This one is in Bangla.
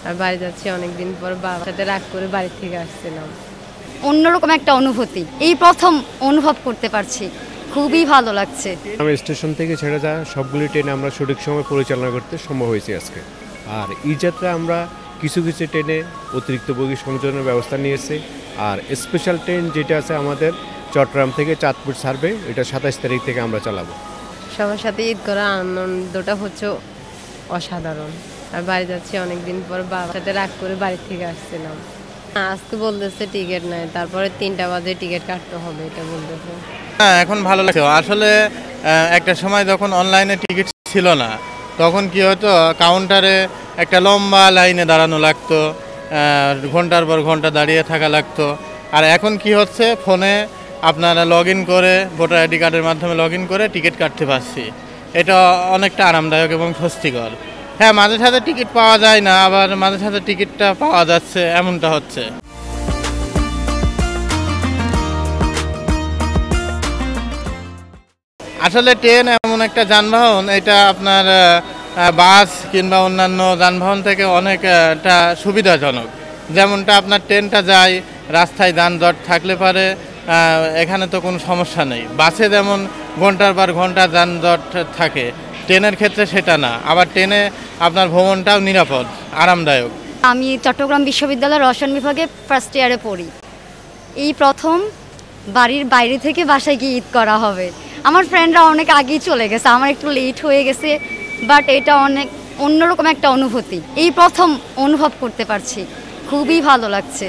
আর বাড়ি যাচ্ছি অনেকদিন পর, বাবার সাথে রাগ করে বাড়ি থেকে আসছিলাম। অন্যরকম একটা অনুভূতি, এই প্রথম অনুভব করতে পারছি, খুবই ভালো লাগছে। আমি স্টেশন থেকে ছেড়ে যাওয়া সবগুলি ট্রেন আমরা সঠিক সময় পরিচালনা করতে সম্ভব হয়েছে আজকে। আর এই যাত্রা আমরা কিছু কিছু ট্রেনে অতিরিক্ত বগি সংযোজনের ব্যবস্থা নিয়েছি। আর স্পেশাল ট্রেন যেটা আছে আমাদের চট্টগ্রাম থেকে চাঁদপুর ছাড়বে, এটা 27 তারিখ থেকে আমরা চালাবো। সবার সাথে ঈদ করার আনন্দটা হচ্ছে অসাধারণ। আর বাড়ি যাচ্ছি অনেকদিন পর, বাবার সাথে রাগ করে বাড়ি থেকে আসছিলাম। আজকে বলতেছে টিকিট নাই, তারপরে 3টা বাজে টিকিট কাটতে হবে, এটা বলতেছে। হ্যাঁ, এখন ভালো লাগছে। আসলে একটা সময় যখন অনলাইনে টিকিট ছিল না, তখন কি হতো, কাউন্টারে একটা লম্বা লাইনে দাঁড়ানো লাগতো, ঘন্টার পর ঘন্টা দাঁড়িয়ে থাকা লাগতো। আর এখন কি হচ্ছে, ফোনে আপনারা লগ ইন করে, ভোটার আইডি কার্ডের মাধ্যমে লগ ইন করে টিকিট কাটতে পারছি। এটা অনেকটা আরামদায়ক এবং স্বস্তিকর। হ্যাঁ, মাঝে সাঝে টিকিট পাওয়া যায় না, আবার মাঝে সাঝে টিকিটটা পাওয়া যাচ্ছে, এমনটা হচ্ছে। আসলে ট্রেন এমন একটা যানবাহন, এটা আপনার বাস কিংবা অন্যান্য যানবাহন থেকে অনেকটা সুবিধাজনক। যেমনটা আপনার ট্রেনটা যায়, রাস্তায় যানজট থাকলে পারে এখানে তো কোনো সমস্যা নেই। বাসে যেমন ঘন্টার পর ঘন্টা যানজট থাকে, ট্রেনের ক্ষেত্রে সেটা না। আবার ট্রেনে আপনার ভ্রমণটাও নিরাপদ, আরামদায়ক। আমি চট্টগ্রাম বিশ্ববিদ্যালয়ের রসায়ন বিভাগে ফার্স্ট ইয়ারে পড়ি। এই প্রথম বাড়ির বাইরে থেকে বাসায় গিয়ে ঈদ করা হবে। আমার ফ্রেন্ডরা অনেক আগেই চলে গেছে, আমার একটু লেট হয়ে গেছে, বাট এটা অনেক অন্যরকম একটা অনুভূতি, এই প্রথম অনুভব করতে পারছি, খুবই ভালো লাগছে।